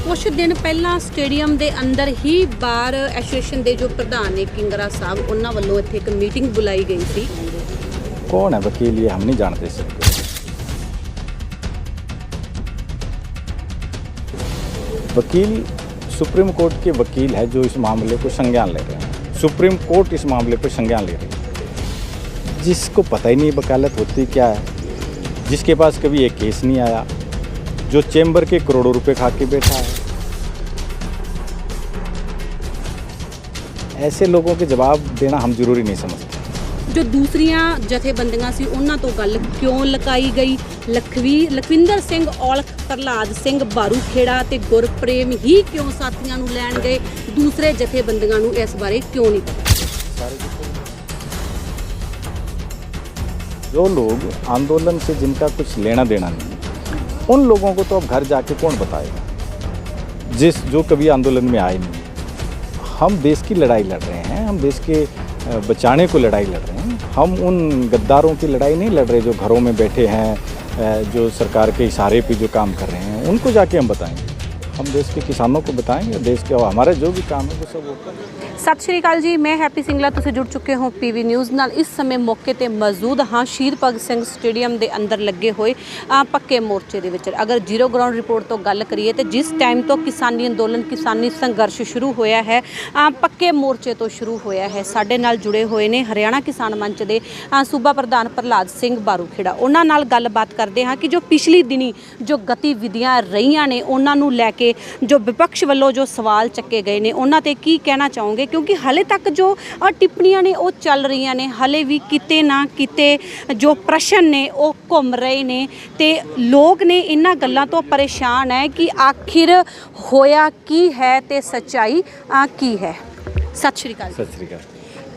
कुछ दिन पहला स्टेडियम के अंदर ही बार एसोसीएशन के जो प्रधान ने किंगरा साहब उन्होंने वालों इत्थे एक मीटिंग बुलाई गई थी। कौन है वकील, ये हम नहीं जानते सकते। वकील सुप्रीम कोर्ट के वकील है जो इस मामले को संज्ञान ले रहे हैं। सुप्रीम कोर्ट इस मामले पर संज्ञान ले रही है। जिसको पता ही नहीं वकालत होती क्या है, जिसके पास कभी एक केस नहीं आया, जो चेंबर के करोड़ों रुपए खा के बैठा है, ऐसे लोगों के जवाब देना हम जरूरी नहीं समझते। जो दूसरियां जथेबंदियां सी उन्हां तो गल क्यों लकाई गई? लखविंदर सिंह औलख, प्रहलाद सिंह बारूखेड़ा ते गुरप्रेम ही क्यों साथियां नूं लैण गए? दूसरे जथेबंदियां नूं इस बारे क्यों नहीं पता? जो लोग आंदोलन से जिनका कुछ लेना देना नहीं, उन लोगों को तो अब घर जाके कौन बताएगा, जो कभी आंदोलन में आए नहीं। हम देश की लड़ाई लड़ रहे हैं, हम देश के बचाने को लड़ाई लड़ रहे हैं। हम उन गद्दारों की लड़ाई नहीं लड़ रहे जो घरों में बैठे हैं, जो सरकार के इशारे पे जो काम कर रहे हैं, उनको जाके हम बताएंगे। हम देश के किसानों को बताएंगे, देश के हमारा जो भी काम है वो सब वो। सत श्री अकाल जी, मैं हैप्पी सिंगला, तुसीं जुड़ चुके हो पीवी न्यूज़ नाल। इस समय मौके ते मौजूद हाँ शहीद भगत सिंह स्टेडियम के अंदर लगे हुए पक्के मोर्चे दे विच। अगर जीरो ग्राउंड रिपोर्ट तो गल करिए तो जिस टाइम तो किसानी अंदोलन, किसानी संघर्ष शुरू होया है, पक्के मोर्चे तो शुरू होया है। साडे नाल जुड़े हुए ने हरियाणा किसान मंच के सूबा प्रधान प्रहलाद सिंह बारूखेड़ा। उन्हां नाल गलबात करते हाँ कि जो पिछली दिनी जो गतिविधियां रहीआं ने उन्हां नूं लैके जो विपक्ष वालों जो सवाल चक्के गए ने, उन्हां ते की कहना चाहोगे? क्योंकि हले तक जो टिप्पणियां ने वो चल रही ने, हले भी किते ना किते जो प्रश्न ने वो घूम रहे ने ते लोग ने इन्हां गल्लां तो परेशान है कि आखिर होया की है ते सच्चाई की है। सत श्री अकाल। सत श्री अकाल।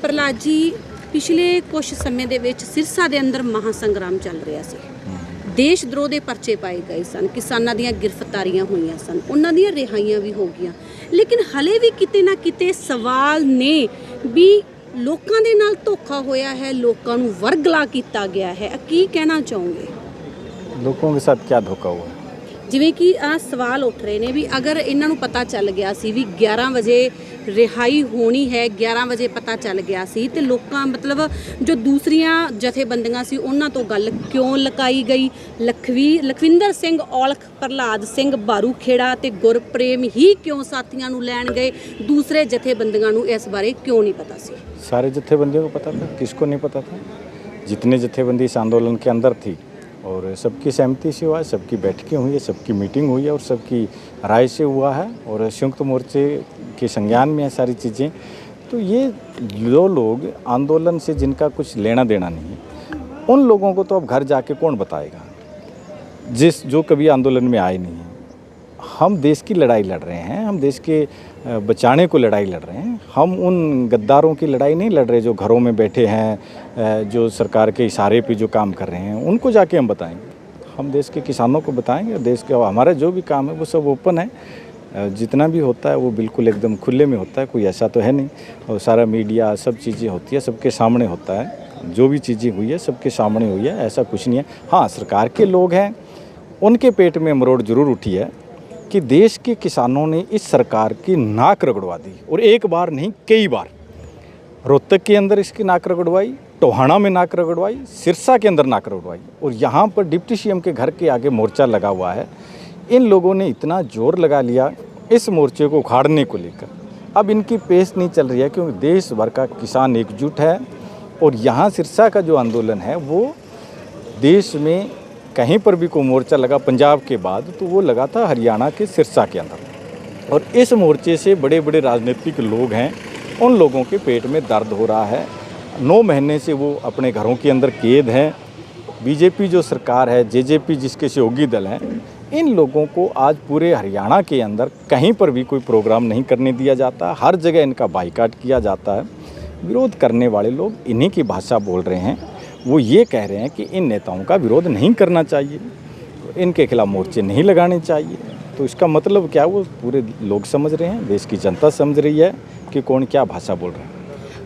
प्रहलाद जी, पिछले कुछ समय दे विच सिरसा दे अंदर महासंग्राम चल रहा सी। देश द्रोह के परचे पाए गए सन, किसानां दीयां गिरफ्तारियां हुईयां सन, उन्हां दीयां रिहाइयां भी हो गईयां, लेकिन हले भी किते ना किते सवाल ने भी लोकां दे नाल धोखा होया है, लोकां नूं वरगला किया गया है। की कहना चाहोगे? लोगों के साथ क्या धोखा हुआ? जिवें कि सवाल उठ रहे ने भी अगर इन्हां नूं पता चल गया सी भी 11 बजे रिहाई होनी है, 11 बजे पता चल गया सी ते लोकां मतलब जो दूसरियां जथेबंदियां सी उन्हां तो गल क्यों लकाई गई? लखविंदर सिंह औलख, प्रहलाद सिंह बारूखेड़ा ते गुरप्रेम ही क्यों साथियां नूं लैण गए? दूसरे जथेबंदियां नूं इस बारे क्यों नहीं पता सी? सारे जथेबंदियों को पता था, किसको नहीं पता था? जितने जथेबंदी इस आंदोलन के अंदर थी और सबकी सहमति से हुआ है, सबकी बैठकें हुई है, सबकी मीटिंग हुई है और सबकी राय से हुआ है और संयुक्त मोर्चे के संज्ञान में है सारी चीज़ें। तो ये जो लोग आंदोलन से जिनका कुछ लेना देना नहीं, उन लोगों को तो अब घर जाके कौन बताएगा, जो कभी आंदोलन में आए नहीं हैं। हम देश की लड़ाई लड़ रहे हैं, हम देश के बचाने को लड़ाई लड़ रहे हैं। हम उन गद्दारों की लड़ाई नहीं लड़ रहे जो घरों में बैठे हैं, जो सरकार के इशारे पे जो काम कर रहे हैं, उनको जाके हम बताएंगे। हम देश के किसानों को बताएंगे, देश के हमारा जो भी काम है वो सब ओपन है। जितना भी होता है वो बिल्कुल एकदम खुले में होता है, कोई ऐसा तो है नहीं। और सारा मीडिया सब चीज़ें होती है, सबके सामने होता है। जो भी चीज़ें हुई है सबके सामने हुई है, ऐसा कुछ नहीं है। हाँ, सरकार के लोग हैं, उनके पेट में मरोड़ जरूर उठी है कि देश के किसानों ने इस सरकार की नाक रगड़वा दी, और एक बार नहीं कई बार। रोहतक के अंदर इसकी नाक रगड़वाई, टोहाना में नाक रगड़वाई, सिरसा के अंदर नाक रगड़वाई, और यहाँ पर डिप्टी सीएम के घर के आगे मोर्चा लगा हुआ है। इन लोगों ने इतना जोर लगा लिया इस मोर्चे को उखाड़ने को लेकर। अब इनकी पेश नहीं चल रही है क्योंकि देश भर का किसान एकजुट है, और यहाँ सिरसा का जो आंदोलन है वो देश में कहीं पर भी कोई मोर्चा लगा पंजाब के बाद तो वो लगा था हरियाणा के सिरसा के अंदर। और इस मोर्चे से बड़े बड़े राजनीतिक लोग हैं, उन लोगों के पेट में दर्द हो रहा है। 9 महीने से वो अपने घरों के अंदर कैद हैं। बीजेपी जो सरकार है, जेजेपी जिसके सहयोगी दल हैं, इन लोगों को आज पूरे हरियाणा के अंदर कहीं पर भी कोई प्रोग्राम नहीं करने दिया जाता। हर जगह इनका बाइकाट किया जाता है। विरोध करने वाले लोग इन्हीं की भाषा बोल रहे हैं। वो ये कह रहे हैं कि इन नेताओं का विरोध नहीं करना चाहिए, इनके खिलाफ मोर्चे नहीं लगाने चाहिए। तो इसका मतलब क्या, वो पूरे लोग समझ रहे हैं, देश की जनता समझ रही है कि कौन क्या भाषा बोल रहा है।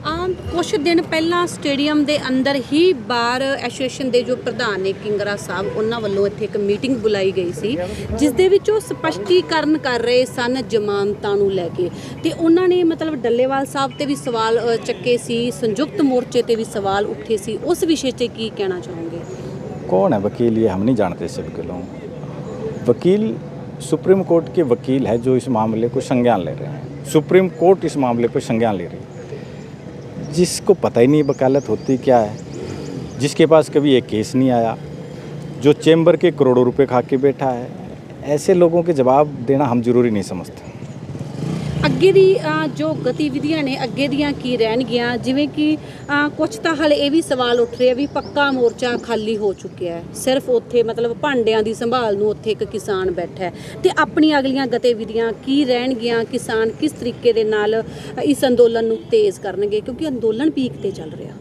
ਕੁਛ ਦਿਨ ਪਹਿਲਾਂ ਸਟੇਡੀਅਮ ਦੇ ਅੰਦਰ ਹੀ ਬਾਰ ਐਸੋਸੀਏਸ਼ਨ ਦੇ ਜੋ ਪ੍ਰਧਾਨ ਨੇ ਕਿੰਗਰਾ ਸਾਹਿਬ, ਉਹਨਾਂ ਵੱਲੋਂ ਇੱਥੇ ਇੱਕ ਮੀਟਿੰਗ ਬੁਲਾਈ ਗਈ ਸੀ, ਜਿਸ ਦੇ ਵਿੱਚ ਉਹ ਸਪਸ਼ਟੀਕਰਨ ਕਰ ਰਹੇ ਸਨ ਜ਼ਮਾਨਤਾਂ ਨੂੰ ਲੈ ਕੇ, ਤੇ ਉਹਨਾਂ ਨੇ ਮਤਲਬ ਡੱਲੇਵਾਲ ਸਾਹਿਬ ਤੇ ਵੀ ਸਵਾਲ ਚੱਕੇ ਸੀ, ਸੰਯੁਕਤ ਮੋਰਚੇ ਤੇ ਵੀ ਸਵਾਲ ਉੱਠੇ ਸੀ। ਉਸ ਵਿਸ਼ੇ 'ਤੇ ਕੀ ਕਹਿਣਾ ਚਾਹੋਗੇ? कौन है वकील, ये हम नहीं जानते इस वकीलों को। वकील सुप्रीम कोर्ट के वकील है जो इस मामले को संज्ञान ले रहे हैं। सुप्रीम कोर्ट इस मामले पर संज्ञान ले रही है। जिसको पता ही नहीं वकालत होती क्या है, जिसके पास कभी एक केस नहीं आया, जो चैम्बर के करोड़ों रुपए खा के बैठा है, ऐसे लोगों के जवाब देना हम जरूरी नहीं समझते। ਅੱਗੇ ਦੀ ਜੋ ਗਤੀਵਿਧੀਆਂ ਨੇ ਅੱਗੇ ਦੀਆਂ ਕੀ ਰਹਿਣਗੀਆਂ, ਜਿਵੇਂ ਕਿ ਕੁਝ ਤਾਂ ਹਾਲੇ ਇਹ ਵੀ ਸਵਾਲ ਉੱਠ ਰਿਹਾ ਵੀ ਪੱਕਾ ਮੋਰਚਾ ਖਾਲੀ ਹੋ ਚੁੱਕਿਆ ਹੈ, ਸਿਰਫ ਉੱਥੇ ਮਤਲਬ ਭਾਂਡਿਆਂ ਦੀ ਸੰਭਾਲ ਨੂੰ ਉੱਥੇ ਇੱਕ ਕਿਸਾਨ ਬੈਠਾ ਹੈ, ਤੇ ਆਪਣੀਆਂ ਅਗਲੀਆਂ ਗਤੀਵਿਧੀਆਂ ਕੀ ਰਹਿਣਗੀਆਂ, ਕਿਸਾਨ ਕਿਸ ਤਰੀਕੇ ਦੇ ਨਾਲ ਇਸ ਅੰਦੋਲਨ ਨੂੰ ਤੇਜ਼ ਕਰਨਗੇ, ਕਿਉਂਕਿ ਅੰਦੋਲਨ ਪੀਕ ਤੇ ਚੱਲ ਰਿਹਾ।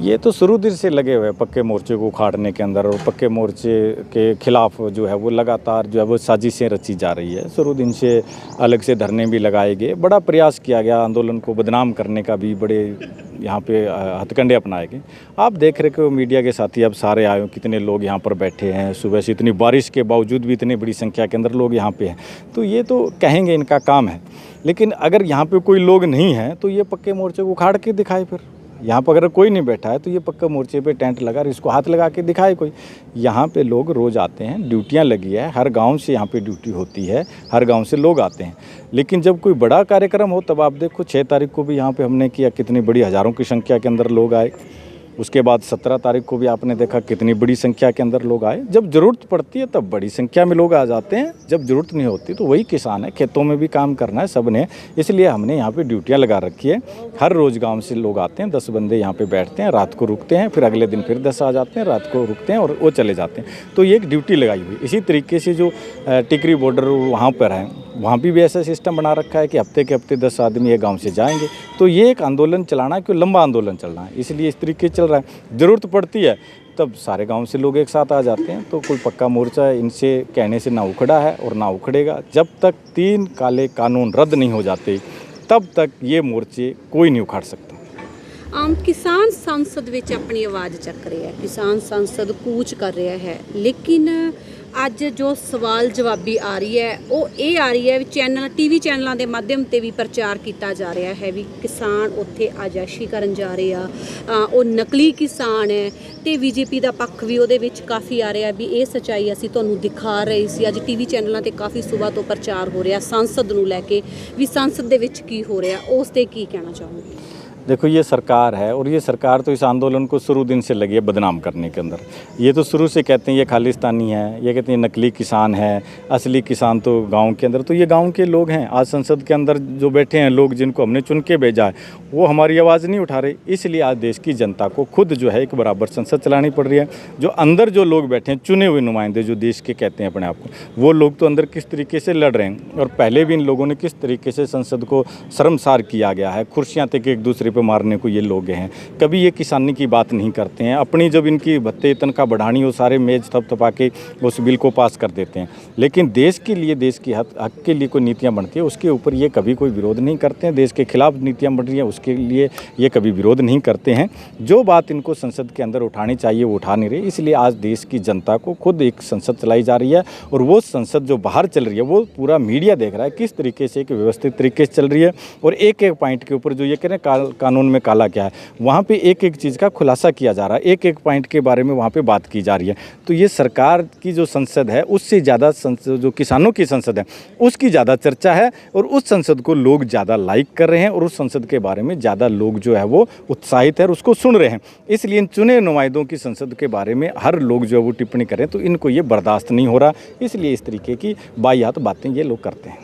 ये तो शुरू दिन से लगे हुए हैं पक्के मोर्चे को उखाड़ने के अंदर, और पक्के मोर्चे के खिलाफ जो है वो लगातार जो है वो साजिशें रची जा रही है। शुरू दिन से अलग से धरने भी लगाए गए, बड़ा प्रयास किया गया आंदोलन को बदनाम करने का भी, बड़े यहाँ पे हथकंडे अपनाए गए। आप देख रहे हो मीडिया के साथी अब सारे आए, कितने लोग यहाँ पर बैठे हैं, सुबह से इतनी बारिश के बावजूद भी इतनी बड़ी संख्या के अंदर लोग यहाँ पे हैं। तो ये तो कहेंगे इनका काम है, लेकिन अगर यहाँ पे कोई लोग नहीं हैं तो ये पक्के मोर्चे को उखाड़ के दिखाए। फिर यहाँ पर अगर कोई नहीं बैठा है तो ये पक्का मोर्चे पे टेंट लगा, इसको हाथ लगा के दिखाए कोई। यहाँ पे लोग रोज़ आते हैं, ड्यूटियाँ लगी है, हर गांव से यहाँ पे ड्यूटी होती है, हर गांव से लोग आते हैं। लेकिन जब कोई बड़ा कार्यक्रम हो तब आप देखो 6 तारीख को भी यहाँ पे हमने किया, कितनी बड़ी हज़ारों की संख्या के अंदर लोग आए। उसके बाद 17 तारीख को भी आपने देखा कितनी बड़ी संख्या के अंदर लोग आए। जब ज़रूरत पड़ती है तब बड़ी संख्या में लोग आ जाते हैं, जब ज़रूरत नहीं होती तो वही किसान है, खेतों में भी काम करना है सब ने, इसलिए हमने यहाँ पे ड्यूटियाँ लगा रखी है। हर रोज़ गांव से लोग आते हैं, 10 बंदे यहाँ पे बैठते हैं, रात को रुकते हैं, फिर अगले दिन फिर 10 आ जाते हैं, रात को रुकते हैं और वो चले जाते हैं। तो ये एक ड्यूटी लगाई हुई। इसी तरीके से जो टिकरी बॉर्डर वहाँ पर है, वहाँ भी ऐसा सिस्टम बना रखा है कि हफ्ते के हफ्ते 10 आदमी एक गांव से जाएंगे। तो ये एक आंदोलन चलाना है, क्यों लंबा आंदोलन चलना है, इसलिए इस तरीके से चल रहा है। ज़रूरत पड़ती है तब सारे गांव से लोग एक साथ आ जाते हैं। तो कोई पक्का मोर्चा इनसे कहने से ना उखड़ा है और ना उखड़ेगा। जब तक 3 काले कानून रद्द नहीं हो जाते तब तक ये मोर्चे कोई नहीं उखाड़ सकता। किसान संसद ਵਿੱਚ ਆਪਣੀ ਆਵਾਜ਼ ਚੱਕ ਰਿਹਾ ਹੈ, किसान संसद कूच कर रहा है, लेकिन ਅੱਜ ਜੋ ਸਵਾਲ ਜਵਾਬੀ ਆ ਰਹੀ ਹੈ ਉਹ ਇਹ ਆ ਰਹੀ ਹੈ ਵੀ ਟੀਵੀ ਚੈਨਲਾਂ ਦੇ ਮਾਧਿਅਮ ਤੇ ਵੀ ਪ੍ਰਚਾਰ ਕੀਤਾ ਜਾ ਰਿਹਾ ਹੈ ਵੀ ਕਿਸਾਨ ਉੱਥੇ ਆਜਾਸ਼ੀ ਕਰਨ ਜਾ ਰਹੇ ਆ, ਉਹ ਨਕਲੀ ਕਿਸਾਨ ਹੈ, ਤੇ ਬੀਜੇਪੀ ਦਾ ਪੱਖ ਵੀ ਉਹਦੇ ਵਿੱਚ ਕਾਫੀ ਆ ਰਿਹਾ ਵੀ ਇਹ ਸੱਚਾਈ ਅਸੀਂ ਤੁਹਾਨੂੰ ਦਿਖਾ ਰਹੇ ਸੀ। ਅੱਜ ਟੀਵੀ ਚੈਨਲਾਂ ਤੇ ਕਾਫੀ ਸਵੇਰ ਤੋਂ ਪ੍ਰਚਾਰ ਹੋ ਰਿਹਾ ਸੰਸਦ ਨੂੰ ਲੈ ਕੇ ਵੀ ਸੰਸਦ ਦੇ ਵਿੱਚ ਕੀ ਹੋ ਰਿਹਾ, ਉਸ ਤੇ ਕੀ ਕਹਿਣਾ ਚਾਹੋਗੇ? देखो ये सरकार है और ये सरकार तो इस आंदोलन को शुरू दिन से लगी है बदनाम करने के अंदर। ये तो शुरू से कहते हैं ये खालिस्तानी है, ये कहते हैं नकली किसान है, असली किसान तो गांव के अंदर। तो ये गांव के लोग हैं, आज संसद के अंदर जो बैठे हैं लोग जिनको हमने चुन के भेजा है वो हमारी आवाज़ नहीं उठा रहे, इसलिए आज देश की जनता को खुद जो है एक बराबर संसद चलानी पड़ रही है। जो अंदर जो लोग बैठे हैं चुने हुए नुमाइंदे जो देश के कहते हैं अपने आप को, वो लोग तो अंदर किस तरीके से लड़ रहे हैं, और पहले भी इन लोगों ने किस तरीके से संसद को शर्मसार किया गया है, कुर्सियाँ तक एक दूसरे पे मारने को ये लोग हैं। कभी ये किसानी की बात नहीं करते हैं, अपनी जब इनकी भत्ते तनख्वाह बढ़ानी हो सारे मेज थपथपा के उस बिल को पास कर देते हैं। लेकिन देश के लिए, देश की हक के लिए कोई नीतियाँ बनती है उसके ऊपर ये कभी कोई विरोध नहीं करते हैं। देश के खिलाफ नीतियाँ बन रही हैं उसके लिए ये कभी विरोध नहीं करते हैं। जो बात इनको संसद के अंदर उठानी चाहिए वो उठा नहीं रहे, इसलिए आज देश की जनता को खुद एक संसद चलाई जा रही है। और वो संसद जो बाहर चल रही है वो पूरा मीडिया देख रहा है किस तरीके से एक व्यवस्थित तरीके से चल रही है। और एक एक पॉइंट के ऊपर जो ये कह रहे हैं कानून में काला क्या है, वहाँ पे एक एक चीज़ का खुलासा किया जा रहा है, एक एक पॉइंट के बारे में वहाँ पे बात की जा रही है। तो ये सरकार की जो संसद है उससे ज़्यादा जो किसानों की संसद है उसकी ज़्यादा चर्चा है, और उस संसद को लोग ज़्यादा लाइक कर रहे हैं, और उस संसद के बारे में ज़्यादा लोग जो है वो उत्साहित है और उसको सुन रहे हैं। इसलिए इन चुने नुमाइंदों की संसद के बारे में हर लोग जो है वो टिप्पणी करें तो इनको ये बर्दाश्त नहीं हो रहा, इसलिए इस तरीके की वाहियात बातें ये लोग करते हैं।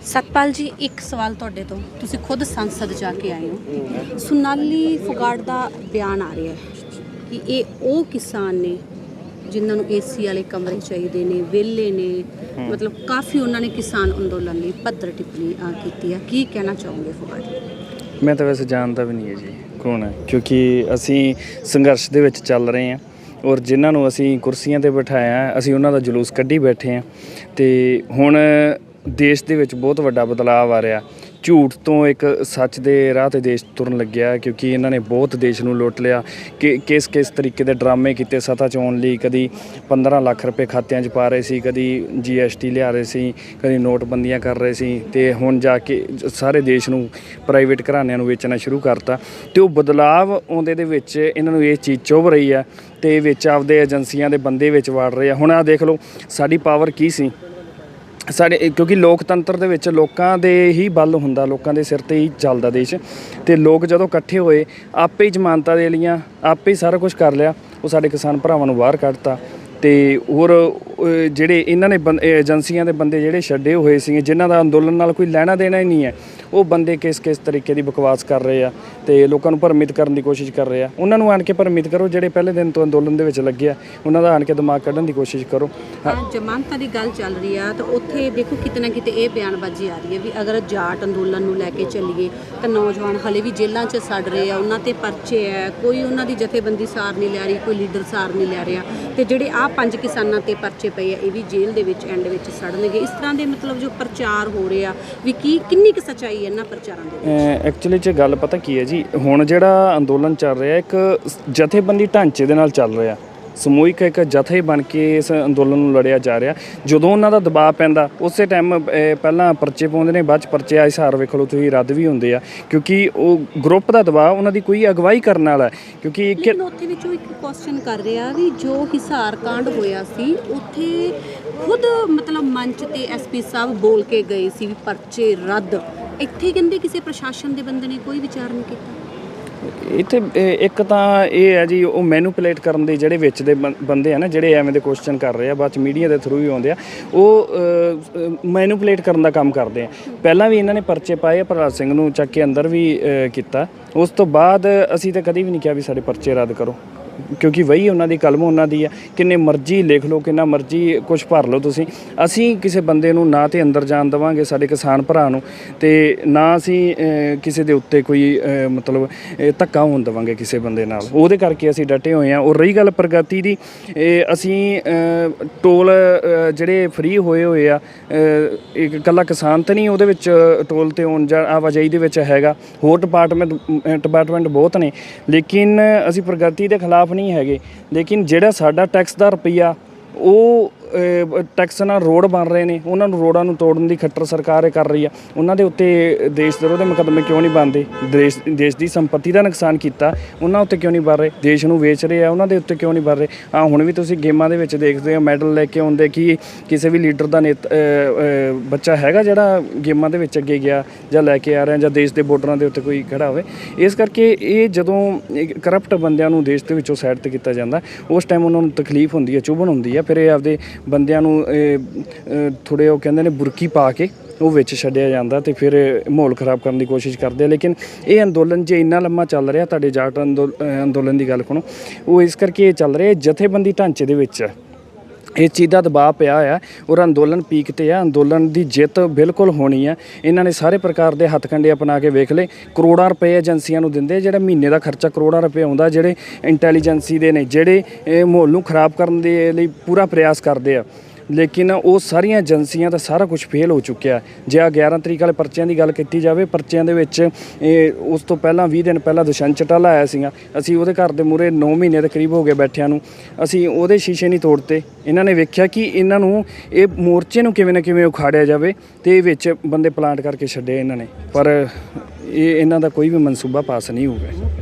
सतपाल जी, एक सवाल ਤੁਹਾਡੇ ਤੋਂ, ਤੁਸੀਂ ਖੁਦ ਸੰਸਦ ਜਾ ਕੇ ਆਏ ਹੋ, ਸੋਨਾਲੀ ਫੁਗਾੜ ਦਾ ਬਿਆਨ ਆ ਰਿਹਾ ਹੈ ਕਿ ਇਹ ਉਹ ਕਿਸਾਨ ਨੇ ਜਿਨ੍ਹਾਂ ਨੂੰ ਏਸੀ ਵਾਲੇ ਕਮਰੇ ਚਾਹੀਦੇ ਨੇ, ਵਿਹਲੇ ਨੇ, ਮਤਲਬ ਕਾਫੀ ਉਹਨਾਂ ਨੇ ਕਿਸਾਨ ਅੰਦੋਲਨ ਲਈ ਪੱਧਰ ਟਿੱਪਣੀ ਕੀਤੀ ਆ। ਕੀ ਕਹਿਣਾ ਚਾਹੋਗੇ ਫੁਗਾੜ? ਮੈਂ ਤਾਂ ਵੈਸੇ ਜਾਣਦਾ ਵੀ ਨਹੀਂ ਹੈ ਜੀ ਕੌਣ ਹੈ, ਕਿਉਂਕਿ ਅਸੀਂ ਸੰਘਰਸ਼ ਦੇ ਵਿੱਚ ਚੱਲ ਰਹੇ ਹਾਂ, ਔਰ ਜਿਨ੍ਹਾਂ ਨੂੰ ਅਸੀਂ ਕੁਰਸੀਆਂ 'ਤੇ ਬਿਠਾਇਆ ਅਸੀਂ ਉਹਨਾਂ ਦਾ ਜਲੂਸ ਕੱਢੀ ਬੈਠੇ ਹਾਂ। ਅਤੇ ਹੁਣ ਦੇਸ਼ ਦੇ ਵਿੱਚ ਬਹੁਤ ਵੱਡਾ ਬਦਲਾਅ ਆ ਰਿਹਾ, ਝੂਠ ਤੋਂ ਇੱਕ ਸੱਚ ਦੇ ਰਾਹ ਤੇ ਦੇਸ਼ ਤੁਰਨ ਲੱਗਿਆ, ਕਿਉਂਕਿ ਇਹਨਾਂ ਨੇ ਬਹੁਤ ਦੇਸ਼ ਨੂੰ ਲੁੱਟ ਲਿਆ ਕਿ ਕਿਸ ਤਰੀਕੇ ਦੇ ਡਰਾਮੇ ਕੀਤੇ ਸੱਤਾ 'ਚ ਆਉਣ ਲਈ। ਕਦੀ 15 ਲੱਖ ਰੁਪਏ ਖਾਤਿਆਂ 'ਚ ਪਾ ਰਹੇ ਸੀ, ਕਦੀ GST ਲਿਆ ਰਹੇ ਸੀ, ਕਦੀ ਨੋਟਬੰਦੀਆਂ ਕਰ ਰਹੇ ਸੀ, ਤੇ ਹੁਣ ਜਾ ਕੇ ਸਾਰੇ ਦੇਸ਼ ਨੂੰ ਪ੍ਰਾਈਵੇਟ ਘਰਾਣਿਆਂ ਨੂੰ ਵੇਚਣਾ ਸ਼ੁਰੂ ਕਰਤਾ। ਤੇ ਉਹ ਬਦਲਾਵ ਆਉਂਦੇ ਦੇ ਵਿੱਚ ਇਹਨਾਂ ਨੂੰ ਇਹ ਚੀਜ਼ ਚੁੱਭ ਰਹੀ ਆ ਤੇ ਵਿੱਚ ਆਪਦੇ ਏਜੰਸੀਆਂ ਦੇ ਬੰਦੇ ਵਿੱਚ ਵਾੜ ਰਹੇ ਆ। ਹੁਣ ਆ ਦੇਖ ਲਓ ਸਾਡੀ ਪਾਵਰ ਕੀ ਸੀ ਸਾਡੇ, ਕਿਉਂਕਿ ਲੋਕਤੰਤਰ ਦੇ ਵਿੱਚ ਲੋਕਾਂ ਦੇ ਹੀ ਬਲ ਹੁੰਦਾ, ਲੋਕਾਂ ਦੇ ਸਿਰ ਤੇ ਹੀ ਚੱਲਦਾ ਦੇਸ਼। ਤੇ ਲੋਕ ਜਦੋਂ ਇਕੱਠੇ ਹੋਏ ਆਪੇ ਹੀ ਜ਼ਮਾਨਤਾਂ ਦੇ ਲਈਆਂ, ਆਪੇ ਹੀ ਸਾਰਾ ਕੁਝ ਕਰ ਲਿਆ। ਉਹ ਸਾਡੇ ਕਿਸਾਨ ਭਰਾਵਾਂ ਨੂੰ ਬਾਹਰ ਕੱਢਤਾ। ਤੇ ਹੋਰ ਜਿਹੜੇ ਇਹਨਾਂ ਨੇ ਏਜੰਸੀਆਂ ਦੇ ਬੰਦੇ ਜਿਹੜੇ ਛੱਡੇ ਹੋਏ ਸੀ, ਜਿਨ੍ਹਾਂ ਦਾ ਅੰਦੋਲਨ ਨਾਲ ਕੋਈ ਲੈਣਾ ਦੇਣਾ ਹੀ ਨਹੀਂ ਹੈ, ਉਹ ਬੰਦੇ ਕਿਸ ਤਰੀਕੇ ਦੀ ਬਕਵਾਸ ਕਰ ਰਹੇ ਆ ਤੇ ਲੋਕਾਂ ਨੂੰ ਭਰਮਿਤ ਕਰਨ ਦੀ ਕੋਸ਼ਿਸ਼ ਕਰ ਰਹੇ ਆ। ਉਹਨਾਂ ਨੂੰ ਆਣ ਕੇ ਭਰਮਿਤ ਕਰੋ, ਜਿਹੜੇ ਪਹਿਲੇ ਦਿਨ ਤੋਂ ਅੰਦੋਲਨ ਦੇ ਵਿੱਚ ਲੱਗੇ ਆ, ਉਹਨਾਂ ਦਾ ਆਣ ਕੇ ਦਿਮਾਗ ਕੱਢਣ ਦੀ ਕੋਸ਼ਿਸ਼ ਕਰੋ। ਜ਼ਮਾਨਤਾਂ ਦੀ ਗੱਲ ਚੱਲ ਰਹੀ ਆ ਤਾਂ ਉੱਥੇ ਦੇਖੋ ਕਿਤੇ ਨਾ ਕਿਤੇ ਇਹ ਬਿਆਨਬਾਜ਼ੀ ਆ ਰਹੀ ਹੈ ਵੀ ਅਗਰ ਜਾਟ ਅੰਦੋਲਨ ਨੂੰ ਲੈ ਕੇ ਚੱਲੀਏ ਤਾਂ ਨੌਜਵਾਨ ਹਲੇ ਵੀ ਜੇਲ੍ਹਾਂ 'ਚ ਸੜ ਰਹੇ ਆ, ਉਹਨਾਂ ਤੇ ਪਰਚੇ ਹੈ, ਕੋਈ ਉਹਨਾਂ ਦੀ ਜਥੇਬੰਦੀ ਸਾਰ ਨਹੀਂ ਲੈ ਰਹੀ, ਕੋਈ ਲੀਡਰ ਸਾਰ ਨਹੀਂ ਲੈ ਰਿਹਾ। ਤੇ ਜਿਹੜੇ ਆਹ 5 ਕਿਸਾਨਾਂ ਤੇ ਪਰਚੇ ਪਏ ਆ ਇਹ ਵੀ ਜੇਲ੍ਹ ਦੇ ਵਿੱਚ ਐਂਡ ਵਿੱਚ ਸੜਨਗੇ। ਇਸ ਤਰ੍ਹਾਂ ਦੇ ਮਤਲਬ ਜੋ ਪ੍ਰਚਾਰ ਹੋ ਰਹੇ ਆ ਵੀ ਕਿੰਨੀ ਕੁ ਸੱਚਾਈ ਹੈ ਇਹਨਾਂ ਪ੍ਰਚਾਰਾਂ ਦੇ ਵਿੱਚ? ਐਕਚੁਅਲੀ 'ਚ ਗੱਲ ਪਤਾ ਕੀ ਹੈ ਜੀ, ਹੁਣ ਜਿਹੜਾ ਅੰਦੋਲਨ ਚੱਲ ਰਿਹਾ ਇੱਕ ਜਥੇਬੰਦੀ ਢਾਂਚੇ ਦੇ ਨਾਲ ਚੱਲ ਰਿਹਾ, ਸਮੂਹਿਕ ਇੱਕ ਜਥੇ ਬਣ ਕੇ ਇਸ ਅੰਦੋਲਨ ਨੂੰ ਲੜਿਆ ਜਾ ਰਿਹਾ। ਜਦੋਂ ਉਹਨਾਂ ਦਾ ਦਬਾਅ ਪੈਂਦਾ ਉਸੇ ਟਾਈਮ ਪਹਿਲਾਂ ਪਰਚੇ ਪਾਉਂਦੇ ਨੇ, ਬਾਅਦ 'ਚ ਪਰਚੇ ਆ ਹਿਸਾਰ ਵੇਖ ਲਓ ਤੁਸੀਂ ਰੱਦ ਵੀ ਹੁੰਦੇ ਆ, ਕਿਉਂਕਿ ਉਹ ਗਰੁੱਪ ਦਾ ਦਬਾਅ, ਉਹਨਾਂ ਦੀ ਕੋਈ ਅਗਵਾਈ ਕਰਨ ਵਾਲਾ। ਕਿਉਂਕਿ ਉੱਥੇ ਵਿੱਚੋਂ ਇੱਕ ਕੁਐਸਚਨ ਕਰ ਰਿਹਾ ਵੀ ਜੋ ਹਿਸਾਰ ਕਾਂਡ ਹੋਇਆ ਸੀ ਉੱਥੇ ਖੁਦ ਮਤਲਬ ਮੰਚ ਤੇ SP ਸਾਹਿਬ ਬੋਲ ਕੇ ਗਏ ਸੀ ਵੀ ਪਰਚੇ ਰੱਦ। ਇੱਥੇ ਕਹਿੰਦੇ ਕਿਸੇ ਪ੍ਰਸ਼ਾਸਨ ਦੇ ਬੰਦੇ ਨੇ ਕੋਈ ਵਿਚਾਰ ਨਹੀਂ ਕੀਤਾ। ਇੱਥੇ ਇੱਕ ਤਾਂ ਇਹ ਹੈ ਜੀ, ਉਹ ਮੈਨੂਪੂਲੇਟ ਕਰਨ ਦੇ ਜਿਹੜੇ ਵਿੱਚ ਦੇ ਬੰਦੇ ਆ ਨਾ, ਜਿਹੜੇ ਐਵੇਂ ਦੇ ਕੁਐਸਚਨ ਕਰ ਰਹੇ ਆ, ਬਾਅਦ 'ਚ ਮੀਡੀਆ ਦੇ ਥਰੂ ਹੀ ਆਉਂਦੇ ਆ, ਉਹ ਮੈਨੂਪੂਲੇਟ ਕਰਨ ਦਾ ਕੰਮ ਕਰਦੇ ਆ। ਪਹਿਲਾਂ ਵੀ ਇਹਨਾਂ ਨੇ ਪਰਚੇ ਪਾਏ, ਪ੍ਰਹਲਾਦ ਸਿੰਘ ਨੂੰ ਚੱਕ ਕੇ ਅੰਦਰ ਵੀ ਕੀਤਾ। ਉਸ ਤੋਂ ਬਾਅਦ ਅਸੀਂ ਤਾਂ ਕਦੀ ਵੀ ਨਹੀਂ ਕਿਹਾ ਵੀ ਸਾਡੇ ਪਰਚੇ ਰੱਦ ਕਰੋ, ਕਿਉਂਕਿ ਵਹੀ ਉਹਨਾਂ ਦੀ ਕਲਮ ਉਹਨਾਂ ਦੀ ਆ। ਕਿੰਨੇ ਮਰਜ਼ੀ ਲਿਖ ਲਓ, ਕਿੰਨਾ ਮਰਜ਼ੀ ਕੁਛ ਭਰ ਲਓ ਤੁਸੀਂ, ਅਸੀਂ ਕਿਸੇ ਬੰਦੇ ਨੂੰ ਨਾ ਤੇ ਅੰਦਰ ਜਾਣ ਦੇਵਾਂਗੇ, ਸਾਡੇ ਕਿਸਾਨ ਭਰਾ ਨੂੰ, ਤੇ ਨਾ ਅਸੀਂ ਕਿਸੇ ਦੇ ਉੱਤੇ ਕੋਈ ਮਤਲਬ ਧੱਕਾ ਹੋਣ ਦੇਵਾਂਗੇ ਕਿਸੇ ਬੰਦੇ ਨਾਲ। ਉਹਦੇ ਕਰਕੇ ਅਸੀਂ ਡਟੇ ਹੋਏ ਹਾਂ। ਔਰ ਰਹੀ ਗੱਲ ਪ੍ਰਗਤੀ ਦੀ, ਅਸੀਂ ਟੋਲ ਜਿਹੜੇ ਫ੍ਰੀ ਹੋਏ ਆ, ਇੱਕ ਇਕੱਲਾ ਕਿਸਾਨ ਤਾਂ ਨਹੀਂ ਉਹਦੇ ਵਿੱਚ ਟੋਲ ਤੇ ਆਉਣ ਜਾਂ ਆਵਾਜਾਈ ਦੇ ਵਿੱਚ ਹੈਗਾ, ਹੋਰ ਡਿਪਾਰਟਮੈਂਟ ਬਹੁਤ ਨੇ, ਲੇਕਿਨ ਅਸੀਂ ਪ੍ਰਗਤੀ ਦੇ ਖਿਲਾਫ ਨਹੀਂ ਹੈਗੇ। ਲੇਕਿਨ ਜਿਹੜਾ ਸਾਡਾ ਟੈਕਸ ਦਾ ਰੁਪਈਆ, ਉਹ ਟੈਕਸ ਨਾਲ ਰੋਡ ਬਣ ਰਹੇ ਨੇ, ਉਹਨਾਂ ਨੂੰ ਰੋਡਾਂ ਨੂੰ ਤੋੜਨ ਦੀ ਖੱਟਰ ਸਰਕਾਰ ਕਰ ਰਹੀ ਆ। ਉਹਨਾਂ ਦੇ ਉੱਤੇ ਦੇਸ਼ ਵਿਰੋਧੀ ਮੁਕੱਦਮੇ ਕਿਉਂ ਨਹੀਂ ਬਣਦੇ? ਦੇਸ਼ ਦੀ ਸੰਪਤੀ ਦਾ ਨੁਕਸਾਨ ਕੀਤਾ, ਉਹਨਾਂ ਉੱਤੇ ਕਿਉਂ ਨਹੀਂ ਬਣ ਰਹੇ? ਦੇਸ਼ ਨੂੰ ਵੇਚ ਰਹੇ ਆ, ਉਹਨਾਂ ਦੇ ਉੱਤੇ ਕਿਉਂ ਨਹੀਂ ਬਣ ਰਹੇ? ਹੁਣ ਵੀ ਤੁਸੀਂ ਗੇਮਾਂ ਦੇ ਵਿੱਚ ਦੇਖਦੇ ਹੋ ਮੈਡਲ ਲੈ ਕੇ ਆਉਂਦੇ, ਕਿ ਕਿਸੇ ਵੀ ਲੀਡਰ ਦਾ ਬੱਚਾ ਹੈਗਾ ਜਿਹੜਾ ਗੇਮਾਂ ਦੇ ਵਿੱਚ ਅੱਗੇ ਗਿਆ ਜਾਂ ਲੈ ਕੇ ਆ ਰਿਹਾ, ਜਾਂ ਦੇਸ਼ ਦੇ ਬਾਰਡਰਾਂ ਦੇ ਉੱਤੇ ਕੋਈ ਖੜਾ ਹੋਵੇ। ਇਸ ਕਰਕੇ ਇਹ ਜਦੋਂ ਕਰਪਟ ਬੰਦਿਆਂ ਨੂੰ ਦੇਸ਼ ਦੇ ਵਿੱਚੋਂ ਸਾਈਡ 'ਤੇ ਕੀਤਾ ਜਾਂਦਾ, ਉਸ ਟਾਈਮ ਉਹਨਾਂ ਨੂੰ ਤਕਲੀਫ ਹੁੰਦੀ ਹੈ, ਚੁਭਣ ਹੁੰਦੀ ਹੈ। ਫਿਰ ਇਹ ਆਪਦੇ ਬੰਦਿਆਂ ਨੂੰ ਥੋੜ੍ਹੇ ਉਹ ਕਹਿੰਦੇ ਨੇ ਬੁਰਕੀ ਪਾ ਕੇ ਉਹ ਵਿੱਚ ਛੱਡਿਆ ਜਾਂਦਾ, ਤੇ ਫਿਰ ਮਾਹੌਲ ਖ਼ਰਾਬ ਕਰਨ ਦੀ ਕੋਸ਼ਿਸ਼ ਕਰਦੇ ਆ। ਲੇਕਿਨ ਇਹ ਅੰਦੋਲਨ ਜੇ ਇੰਨਾ ਲੰਮਾ ਚੱਲ ਰਿਹਾ, ਤੁਹਾਡੇ ਜਾਟ ਅੰਦੋਲਨ ਦੀ ਗੱਲ ਸੁਣੋ, ਉਹ ਇਸ ਕਰਕੇ ਇਹ ਚੱਲ ਰਿਹਾ ਜਥੇਬੰਦੀ ਢਾਂਚੇ ਦੇ ਵਿੱਚ ਇਸ ਚੀਜ਼ ਦਾ ਦਬਾਅ ਪਿਆ ਹੋਇਆ। ਔਰ ਅੰਦੋਲਨ ਪੀਕ 'ਤੇ ਆ, ਅੰਦੋਲਨ ਦੀ ਜਿੱਤ ਬਿਲਕੁਲ ਹੋਣੀ ਆ। ਇਹਨਾਂ ਨੇ ਸਾਰੇ ਪ੍ਰਕਾਰ ਦੇ ਹੱਥਕੰਡੇ ਅਪਣਾ ਕੇ ਵੇਖ ਲਏ, ਕਰੋੜਾਂ ਰੁਪਏ ਏਜੰਸੀਆਂ ਨੂੰ ਦਿੰਦੇ, ਜਿਹੜਾ ਮਹੀਨੇ ਦਾ ਖਰਚਾ ਕਰੋੜਾਂ ਰੁਪਏ ਆਉਂਦਾ, ਜਿਹੜੇ ਇੰਟੈਲੀਜੈਂਸੀ ਦੇ ਨੇ, ਜਿਹੜੇ ਮਾਹੌਲ ਨੂੰ ਖਰਾਬ ਕਰਨ ਦੇ ਲਈ ਪੂਰਾ ਪ੍ਰਯਾਸ ਕਰਦੇ ਆ। ਲੇਕਿਨ ਉਹ ਸਾਰੀਆਂ ਏਜੰਸੀਆਂ ਦਾ ਸਾਰਾ ਕੁਝ ਫੇਲ ਹੋ ਚੁੱਕਿਆ। ਜੇ 11 ਤਰੀਕ ਵਾਲੇ ਪਰਚਿਆਂ ਦੀ ਗੱਲ ਕੀਤੀ ਜਾਵੇ, ਪਰਚਿਆਂ ਦੇ ਵਿੱਚ ਉਸ ਤੋਂ ਪਹਿਲਾਂ 20 ਦਿਨ ਪਹਿਲਾਂ ਦੁਸ਼ਯੰਤ ਚੌਟਾਲਾ ਆਇਆ ਸੀਗਾ, ਅਸੀਂ ਉਹਦੇ ਘਰ ਦੇ ਮੂਹਰੇ 9 ਮਹੀਨੇ ਦੇ ਕਰੀਬ ਹੋ ਗਏ ਬੈਠਿਆਂ ਨੂੰ, ਅਸੀਂ ਉਹਦੇ ਸ਼ੀਸ਼ੇ ਨਹੀਂ ਤੋੜਤੇ। ਇਹਨਾਂ ਨੇ ਵੇਖਿਆ ਕਿ ਇਹਨਾਂ ਨੂੰ ਇਹ ਮੋਰਚੇ ਨੂੰ ਕਿਵੇਂ ਨਾ ਕਿਵੇਂ ਉਖਾੜਿਆ ਜਾਵੇ, ਤੇ ਵਿੱਚ ਬੰਦੇ ਪਲਾਂਟ ਕਰਕੇ ਛੱਡੇ ਇਹਨਾਂ ਨੇ, ਪਰ ਇਹਨਾਂ ਦਾ ਕੋਈ ਵੀ ਮਨਸੂਬਾ ਪਾਸ ਨਹੀਂ ਹੋਊਗਾ।